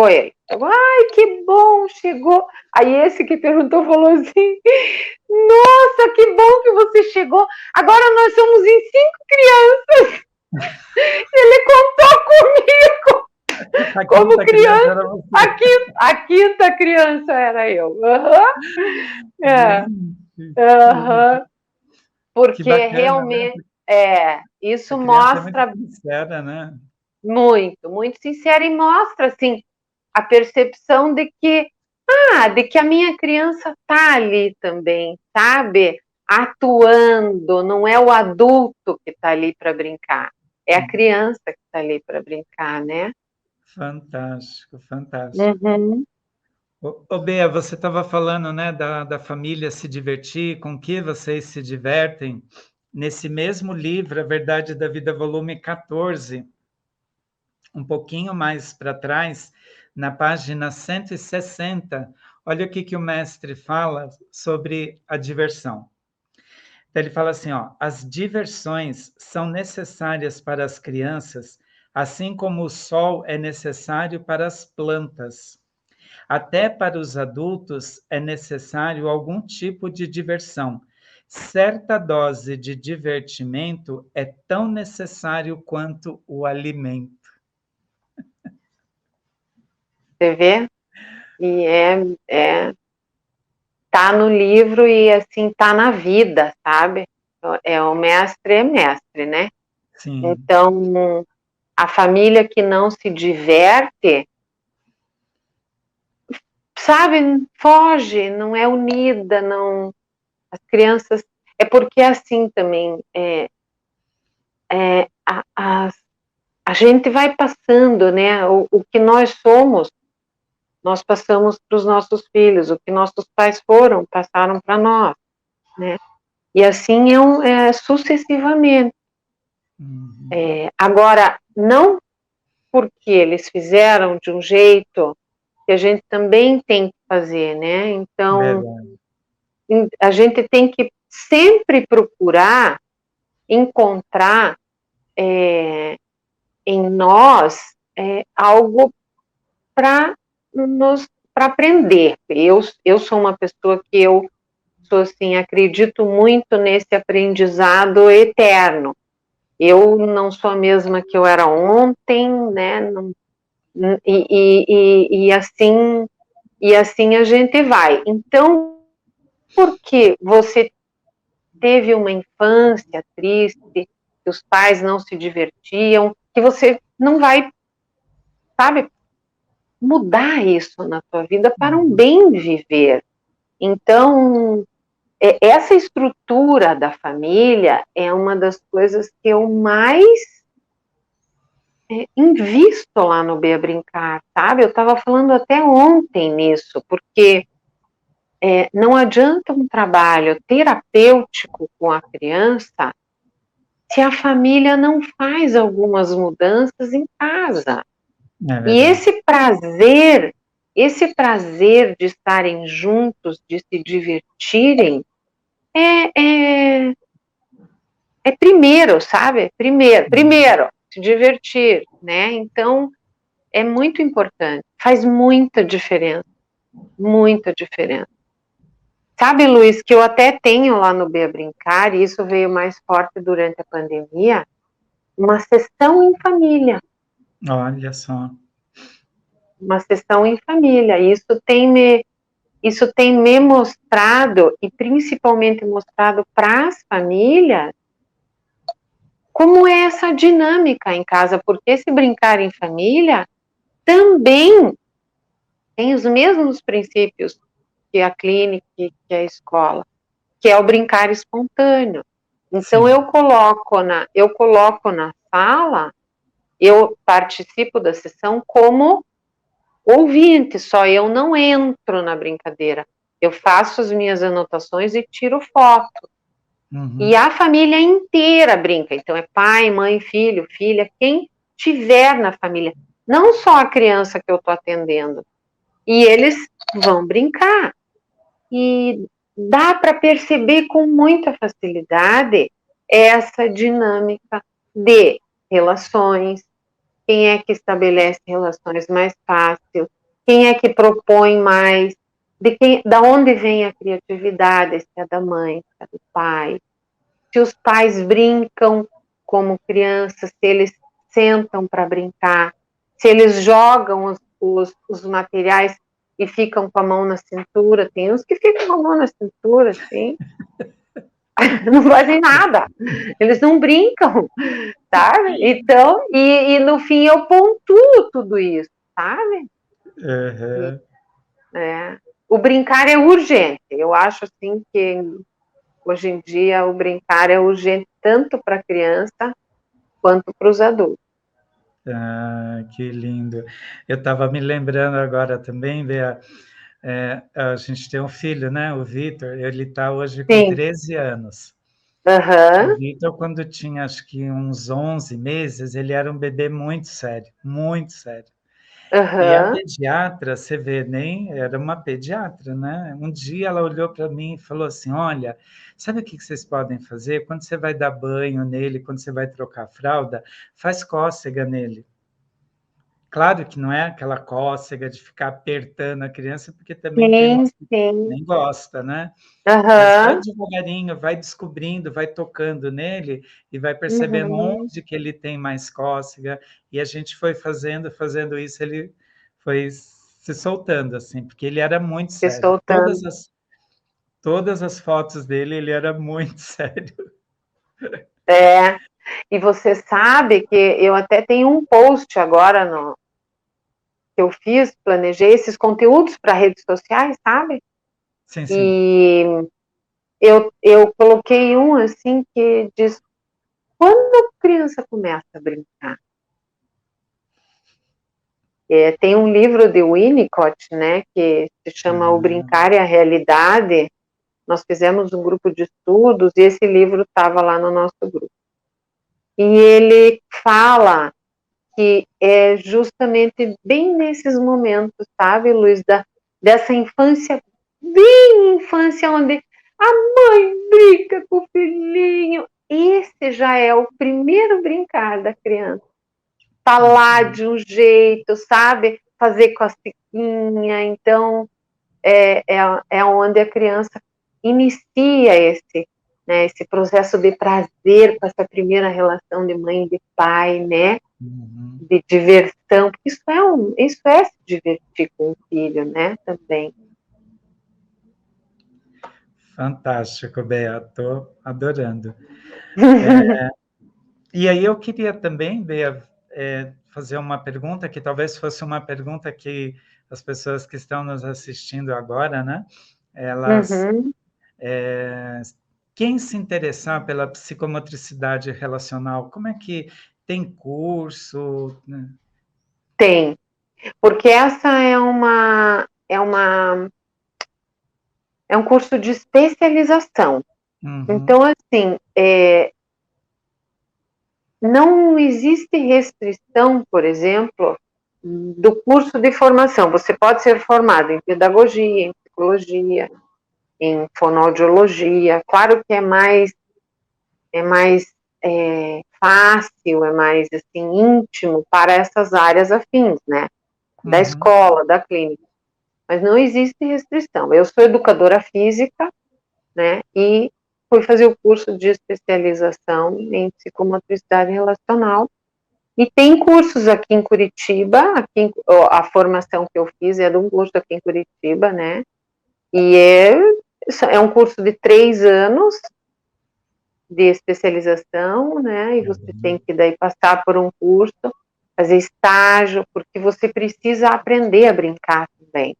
ele. Ai, que bom, chegou. Aí esse que perguntou falou assim, nossa, que bom que você chegou. Agora nós somos em 5 crianças. Ele contou comigo como criança. A quinta criança era eu. Porque realmente isso mostra. É muito sincera, né? Muito, muito sincera, e mostra assim a percepção de que a minha criança tá ali também, sabe? Atuando, não é o adulto que tá ali para brincar, é a criança que tá ali para brincar, né? Fantástico, fantástico. Uhum. Ô, Bea, você estava falando, né, da família se divertir, com que vocês se divertem. Nesse mesmo livro, A Verdade da Vida, volume 14, um pouquinho mais para trás, na página 160, olha o que o mestre fala sobre a diversão. Então, ele fala assim, ó, as diversões são necessárias para as crianças, assim como o sol é necessário para as plantas. Até para os adultos é necessário algum tipo de diversão. Certa dose de divertimento é tão necessário quanto o alimento. Você vê? E tá no livro e assim tá na vida, sabe? O mestre é mestre, né? Sim. Então, a família que não se diverte, sabe, foge, não é unida, não. As crianças. É porque assim também, a gente vai passando, né? O que nós somos, nós passamos para os nossos filhos, o que nossos pais foram, passaram para nós, né? E assim sucessivamente. Agora, não porque eles fizeram de um jeito que a gente também tem que fazer, né? Então, a gente tem que sempre procurar encontrar em nós algo para aprender. Eu sou uma pessoa que eu sou assim, acredito muito nesse aprendizado eterno. Eu não sou a mesma que eu era ontem, né? E assim a gente vai. Então, porque você teve uma infância triste, que os pais não se divertiam, que você não vai, sabe, mudar isso na tua vida para um bem viver. Então, essa estrutura da família é uma das coisas que eu mais invisto lá no Bea Brincar, sabe? Eu estava falando até ontem nisso, porque não adianta um trabalho terapêutico com a criança se a família não faz algumas mudanças em casa. E esse prazer de estarem juntos, de se divertirem, é primeiro, sabe? Primeiro, se divertir, né? Então, é muito importante, faz muita diferença, muita diferença. Sabe, Luiz, que eu até tenho lá no Bea Brincar, e isso veio mais forte durante a pandemia, uma sessão em família. Olha só. Uma sessão em família. Isso tem me mostrado, e principalmente mostrado para as famílias, como é essa dinâmica em casa, porque esse brincar em família também tem os mesmos princípios que a clínica, que a escola, que é o brincar espontâneo. Então, eu coloco na sala, eu participo da sessão como ouvinte, só eu não entro na brincadeira. Eu faço as minhas anotações e tiro foto. E a família inteira brinca. Então, é pai, mãe, filho, filha, quem tiver na família. Não só a criança que eu estou atendendo. E eles vão brincar. E dá para perceber com muita facilidade essa dinâmica de relações, quem é que estabelece relações mais fácil, quem é que propõe mais, da onde vem a criatividade, se é da mãe, se é do pai, se os pais brincam como crianças, se eles sentam para brincar, se eles jogam os materiais e ficam com a mão na cintura. Tem uns que ficam com a mão na cintura, assim, não fazem nada, eles não brincam, sabe? Então, e no fim eu pontuo tudo isso, sabe? Uhum. O brincar é urgente, eu acho assim que hoje em dia o brincar é urgente tanto para a criança quanto para os adultos. Ah, que lindo. Eu estava me lembrando agora também, Bea, a gente tem um filho, né, o Vitor, ele está hoje com Sim. 13 anos. O Aham. Vitor, quando tinha acho que uns 11 meses, ele era um bebê muito sério, muito sério. E a Aham. pediatra, você vê, nem era uma pediatra, né? Um dia ela olhou para mim e falou assim: Olha, sabe o que vocês podem fazer? Quando você vai dar banho nele, quando você vai trocar a fralda, faz cócega nele. Claro que não é aquela cócega de ficar apertando a criança, porque também tem Sim, uns que sim. nem gosta, né? Mas vai Aham. devagarinho, vai descobrindo, vai tocando nele e vai percebendo Uhum. onde que ele tem mais cócega. E a gente foi fazendo isso, ele foi se soltando, assim, porque ele era muito Se sério. soltando. Todas as fotos dele, ele era muito sério. É. E você sabe que eu até tenho um post agora que eu fiz, planejei esses conteúdos para redes sociais, sabe? Sim, sim. E eu coloquei um assim que diz: quando a criança começa a brincar? Tem um livro de Winnicott, né, que se chama O Ah, Brincar e a Realidade. Nós fizemos um grupo de estudos e esse livro estava lá no nosso grupo. E ele fala que é justamente bem nesses momentos, sabe, Luiz, dessa infância, bem infância, onde a mãe brinca com o filhinho. Esse já é o primeiro brincar da criança. Falar de um jeito, sabe? Fazer cocequinha. Então, é onde a criança inicia esse processo de prazer com essa primeira relação de mãe e de pai, né? uhum. De diversão, porque isso é se divertir com o filho, né? Também. Fantástico, Bea, estou adorando. E aí eu queria também, Bea, fazer uma pergunta que talvez fosse uma pergunta que as pessoas que estão nos assistindo agora, né? Elas, Uhum. quem se interessar pela psicomotricidade relacional, como é que tem curso? Né? Tem, porque essa é um curso de especialização. Uhum, Então, assim, não existe restrição, por exemplo, do curso de formação. Você pode ser formado em pedagogia, em psicologia, em fonoaudiologia. Claro que é mais fácil, é mais assim íntimo para essas áreas afins, né? Da uhum, escola, da clínica. Mas não existe restrição. Eu sou educadora física, né? E fui fazer o curso de especialização em psicomotricidade relacional. E tem cursos aqui em Curitiba, a formação que eu fiz é de um curso aqui em Curitiba, né? E é um curso de 3 anos de especialização, né? E você tem que daí passar por um curso, fazer estágio, porque você precisa aprender a brincar também,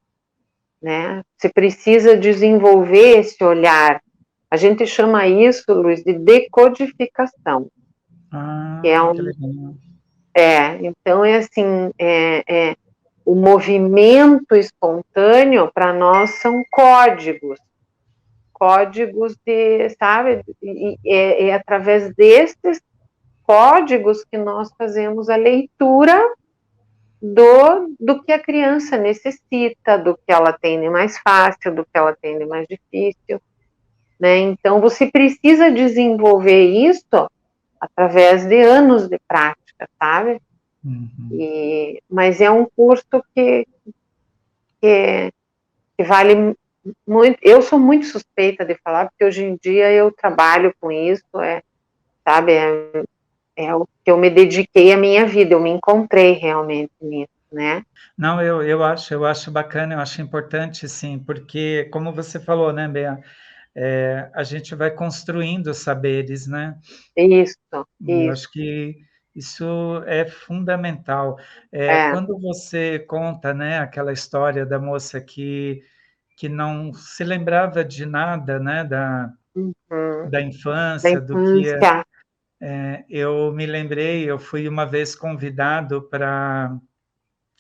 né? Você precisa desenvolver esse olhar. A gente chama isso, Luiz, de decodificação, que é que legal. então é assim, o movimento espontâneo para nós são códigos de, sabe, e é através desses códigos que nós fazemos a leitura do que a criança necessita, do que ela tem de mais fácil, do que ela tem de mais difícil. né? Então, você precisa desenvolver isso através de anos de prática, sabe? Mas é um curso que vale muito. Eu sou muito suspeita de falar, porque hoje em dia eu trabalho com isso, sabe? É o que eu me dediquei a minha vida, eu me encontrei realmente nisso, né? Não, eu acho bacana, eu acho importante, sim, porque, como você falou, né, Bea, a gente vai construindo saberes, né? Isso, E eu isso. acho que isso é fundamental. É. Quando você conta, né, aquela história da moça que não se lembrava de nada, né, Uhum. da Da infância, do que infância. eu me lembrei, eu fui uma vez convidado para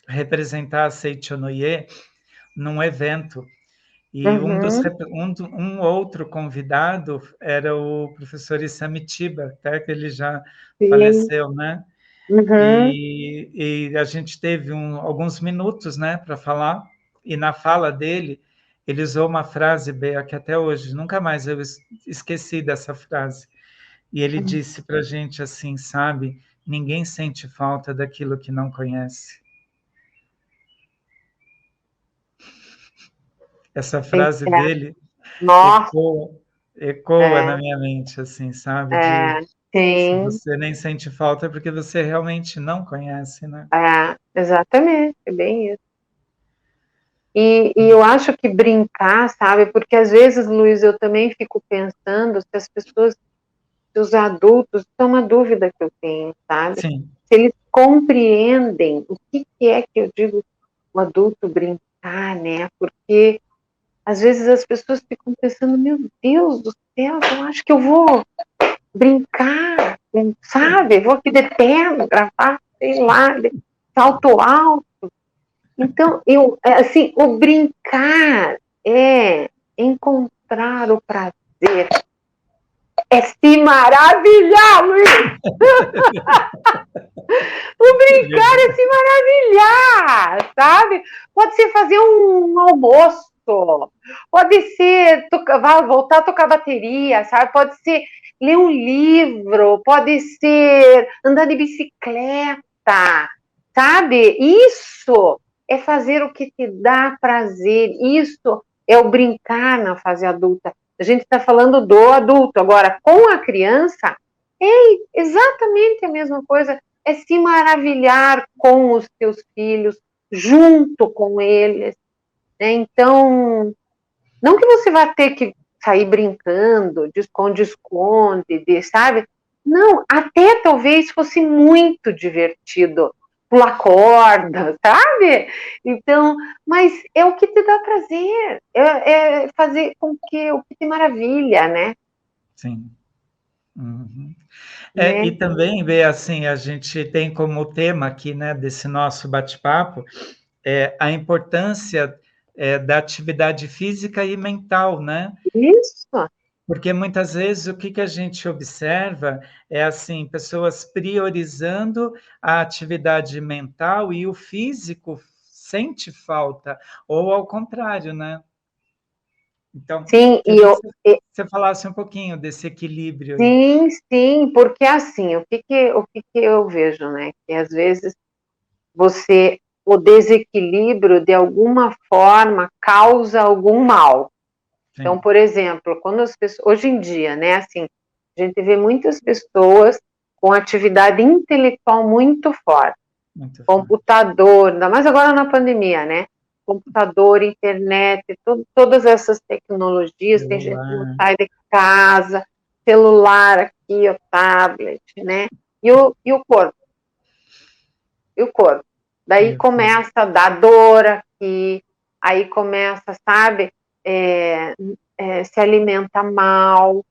representar a Seichonoye num evento. E Uhum. um outro convidado era o professor Isamitiba, até que ele já Sim. faleceu, né? Uhum. E a gente teve alguns minutos, né, para falar, e na fala dele, ele usou uma frase, Bea, que até hoje, nunca mais eu esqueci dessa frase. E ele disse para a gente assim, sabe, ninguém sente falta daquilo que não conhece. Essa frase dele Nossa, ecoa, ecoa na é, minha mente, assim, sabe? é, Se sim, você nem sente falta, é porque você realmente não conhece, né? exatamente, é bem isso. E eu acho que brincar, sabe, porque às vezes, Luiz, eu também fico pensando se as pessoas, se os adultos, isso é uma dúvida que eu tenho, sabe? Sim, Se eles compreendem o que é que eu digo o adulto brincar, né? Porque às vezes as pessoas ficam pensando, meu Deus do céu, eu acho que eu vou brincar, sabe? Vou aqui de terno, gravar, sei lá, de salto alto. Então, assim, o brincar é encontrar o prazer, é se maravilhar, Luiz. O brincar é se maravilhar, sabe? Pode ser fazer um almoço, pode ser voltar a tocar bateria, sabe? Pode ser ler um livro, pode ser andar de bicicleta, sabe? Isso é fazer o que te dá prazer, isso é o brincar na fase adulta. A gente está falando do adulto, agora com a criança, é exatamente a mesma coisa, é se maravilhar com os teus filhos, junto com eles, né? Então, não que você vá ter que sair brincando, de esconde-esconde, sabe? Não, até talvez fosse muito divertido pular corda, sabe? Então, mas é o que te dá prazer, é fazer com que o que te maravilha, né? sim. Uhum. E Né? também, Bea, assim, a gente tem como tema aqui, né, desse nosso bate-papo, a importância da atividade física e mental, né? Isso. Porque muitas vezes o que a gente observa é assim, pessoas priorizando a atividade mental e o físico sente falta, ou ao contrário, né? Então, Sim, queria que você falasse um pouquinho desse equilíbrio aí. sim, sim, porque assim, o que eu vejo, né? Que às vezes o desequilíbrio de alguma forma causa algum mal. Então, Sim, por exemplo, quando as pessoas, hoje em dia, né, assim, a gente vê muitas pessoas com atividade intelectual muito forte, muito forte. computador, ainda mais agora na pandemia, né? Computador, internet, todas essas tecnologias, tem gente que não Celular, sai de casa, celular aqui, o tablet, né? E o corpo, e o corpo. Daí meu Deus. começa a dar dor aqui, aí começa, sabe, se alimenta mal,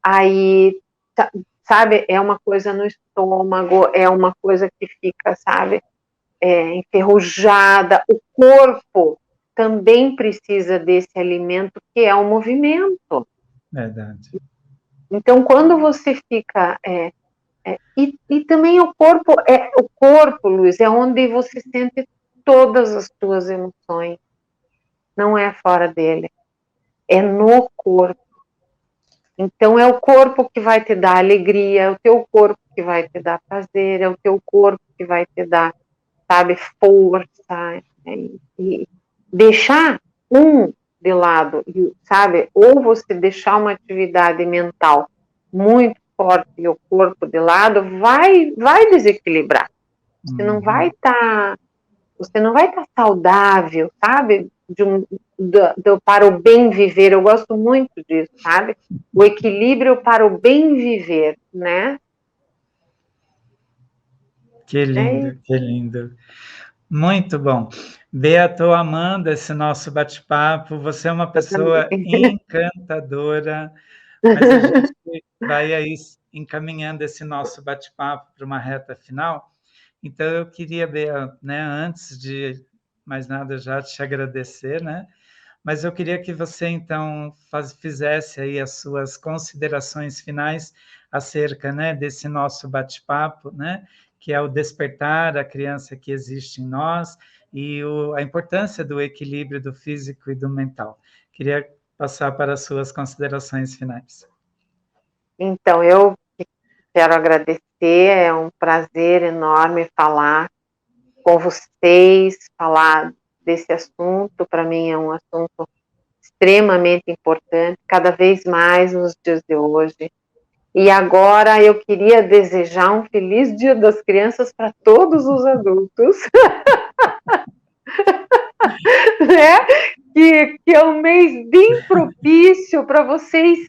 aí, sabe, é uma coisa no estômago, é uma coisa que fica, sabe, enferrujada. O corpo também precisa desse alimento que é o movimento. Verdade. Então, quando você fica e também o corpo, Luiz, é onde você sente todas as suas emoções. Não é fora dele, é no corpo. Então, é o corpo que vai te dar alegria, é o teu corpo que vai te dar prazer, é o teu corpo que vai te dar, sabe, força, e deixar um de lado, sabe, ou você deixar uma atividade mental muito forte e o corpo de lado, vai desequilibrar. Você não vai estar saudável, sabe, para o bem viver. Eu gosto muito disso, sabe, o equilíbrio para o bem viver, né? Que lindo, que lindo. Muito bom. Bea, estou amando esse nosso bate-papo. Você é uma pessoa encantadora, mas a gente vai aí encaminhando esse nosso bate-papo para uma reta final. Então, eu queria, Bea, né, antes de mais nada, já te agradecer, né? Mas eu queria que você, então, fizesse aí as suas considerações finais acerca, né, desse nosso bate-papo, né, que é o despertar a criança que existe em nós e a importância do equilíbrio do físico e do mental. Queria passar para as suas considerações finais. Então, eu quero agradecer, é um prazer enorme falar com vocês, falar desse assunto. Para mim é um assunto extremamente importante, cada vez mais nos dias de hoje. E agora eu queria desejar um feliz Dia das Crianças para todos os adultos, né? Que é um mês bem propício para vocês,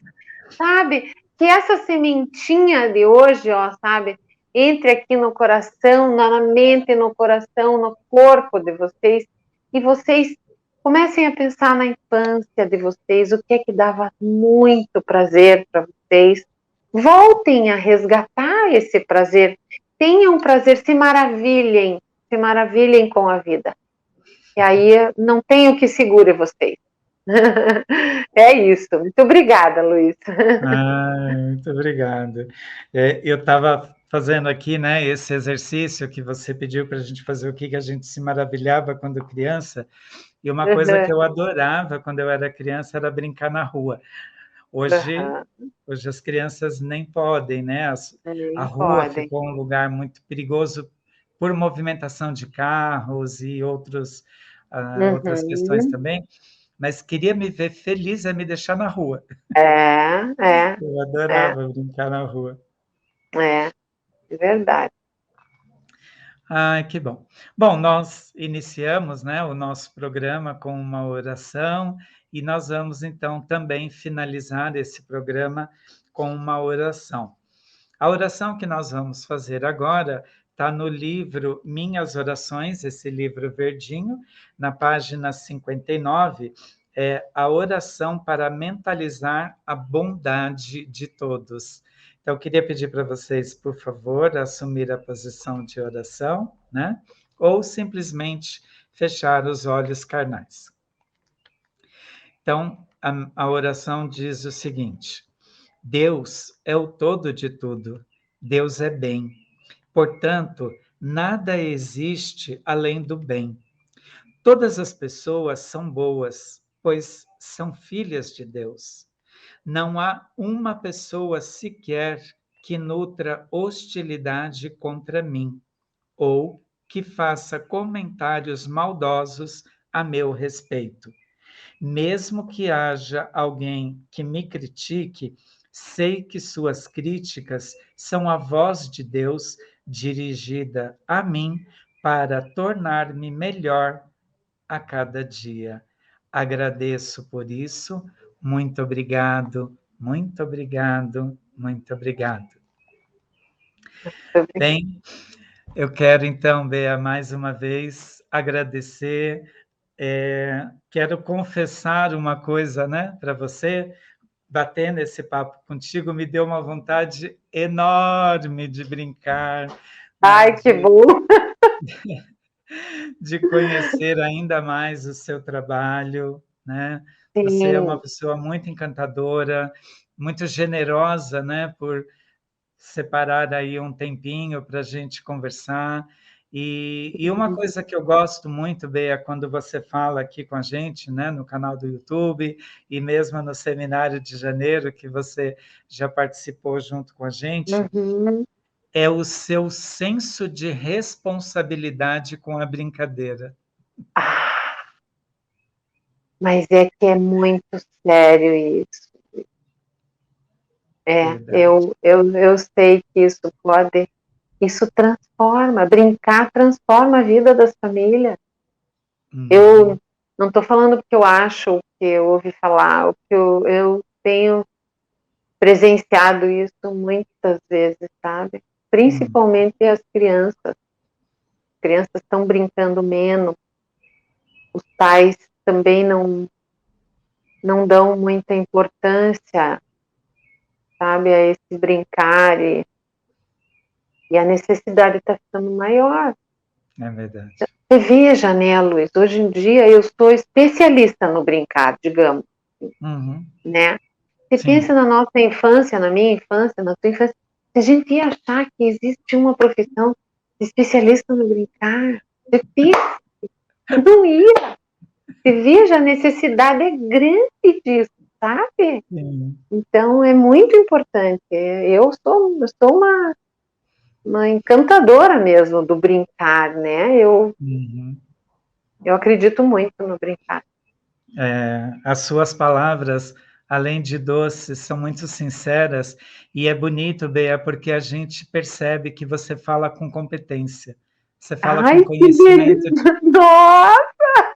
sabe? Que essa sementinha de hoje, ó, sabe? Entre aqui no coração, na mente, no coração, no corpo de vocês, e vocês comecem a pensar na infância de vocês, o que é que dava muito prazer para vocês. Voltem a resgatar esse prazer, tenham prazer, se maravilhem com a vida. E aí não tem o que segure vocês. É isso. Muito obrigada, Luiz. Muito obrigado. Eu estava fazendo aqui, né, esse exercício que você pediu para a gente fazer, o que a gente se maravilhava quando criança, e uma coisa que eu adorava quando eu era criança era brincar na rua. Hoje as crianças nem podem, né? A rua ficou um lugar muito perigoso por movimentação de carros e outras questões também, mas queria me ver feliz é me deixar na rua. Eu adorava brincar na rua. É verdade. Ai, que bom. Bom, nós iniciamos, né, o nosso programa com uma oração e nós vamos, então, também finalizar esse programa com uma oração. A oração que nós vamos fazer agora está no livro Minhas Orações, esse livro verdinho, na página 59, é a oração para mentalizar a bondade de todos. Então, eu queria pedir para vocês, por favor, assumir a posição de oração, né? Ou simplesmente fechar os olhos carnais. Então, a oração diz o seguinte: Deus é o todo de tudo, Deus é bem. Portanto, nada existe além do bem. Todas as pessoas são boas, pois são filhas de Deus. Não há uma pessoa sequer que nutra hostilidade contra mim, ou que faça comentários maldosos a meu respeito. Mesmo que haja alguém que me critique, sei que suas críticas são a voz de Deus dirigida a mim para tornar-me melhor a cada dia. Agradeço por isso. Muito obrigado, muito obrigado, muito obrigado. Bem, eu quero então, Bea, mais uma vez agradecer. Quero confessar uma coisa, né, para você. Batendo esse papo contigo, me deu uma vontade enorme de brincar. Ai, que bom! De conhecer ainda mais o seu trabalho, né? Sim. Você é uma pessoa muito encantadora, muito generosa, né? Por separar aí um tempinho para a gente conversar. E uma coisa que eu gosto muito, Bea, quando você fala aqui com a gente, né, no canal do YouTube, e mesmo no seminário de janeiro, que você já participou junto com a gente, Uhum. é o seu senso de responsabilidade com a brincadeira. Ah, mas é que é muito sério isso. Verdade. Eu sei que isso transforma, brincar transforma a vida das famílias. Eu Uhum. não estou falando porque eu acho, o que eu ouvi falar, o que eu tenho presenciado isso muitas vezes, sabe? Uhum. Principalmente as crianças. As crianças estão brincando menos, os pais também não dão muita importância, sabe, a esse brincar e a necessidade está ficando maior. É verdade. Você veja, né, Luiz, hoje em dia eu sou especialista no brincar, digamos, Uhum. né? Você Sim. pensa na nossa infância, na minha infância, na sua infância, se a gente ia achar que existe uma profissão de especialista no brincar, você pensa, não ia. Você veja, a necessidade é grande disso, sabe? Sim. Então, é muito importante. Eu sou uma encantadora mesmo do brincar, né? Uhum. Eu acredito muito no brincar. As suas palavras, além de doces, são muito sinceras e é bonito, Bea, porque a gente percebe que você fala com competência. Você fala Ai, com que conhecimento de delícia! Nossa!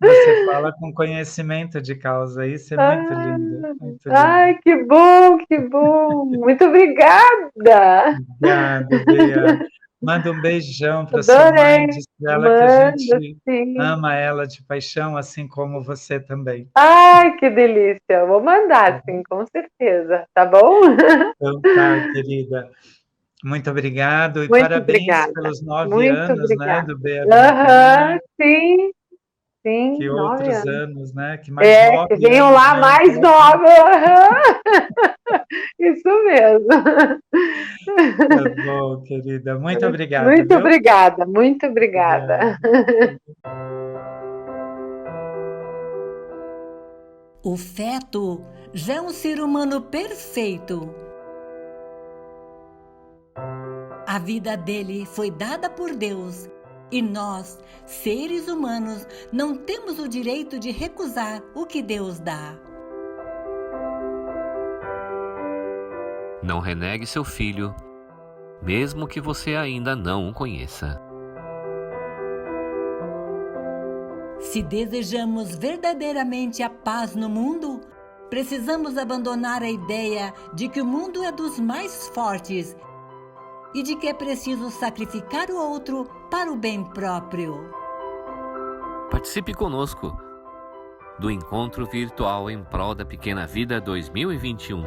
você fala com conhecimento de causa, isso é muito lindo, muito lindo. Ai, que bom, que bom! Muito obrigada! Obrigado, Bea. Manda um beijão para sua mãe, Adorei! diz para ela que a Manda, gente sim! ama ela de paixão, assim como você também. Ai, que delícia! Vou mandar, sim, com certeza. Tá bom? Então tá, querida. Muito obrigado e Muito parabéns obrigada. pelos 9 Muito anos, né, obrigada. do Bea Aham, Brincana, sim, sim, que 9 outros anos. anos, né, que mais Que 9 venham anos lá venham mais pela frente. 9. Aham. Isso mesmo. Tá bom, querida. Muito obrigado, Muito viu? obrigada, muito obrigada. Obrigado. O feto já é um ser humano perfeito. A vida dele foi dada por Deus e nós, seres humanos, não temos o direito de recusar o que Deus dá. Não renegue seu filho, mesmo que você ainda não o conheça. Se desejamos verdadeiramente a paz no mundo, precisamos abandonar a ideia de que o mundo é dos mais fortes e de que é preciso sacrificar o outro para o bem próprio. Participe conosco do Encontro Virtual em Prol da Pequena Vida 2021.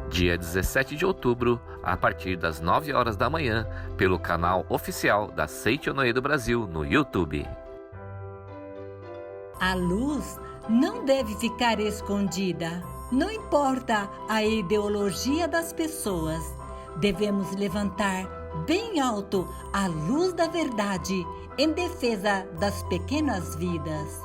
Dia 17 de outubro, a partir das 9 horas da manhã, pelo canal oficial da Seichonoye do Brasil no YouTube. A luz não deve ficar escondida. Não importa a ideologia das pessoas. Devemos levantar bem alto a luz da verdade em defesa das pequenas vidas.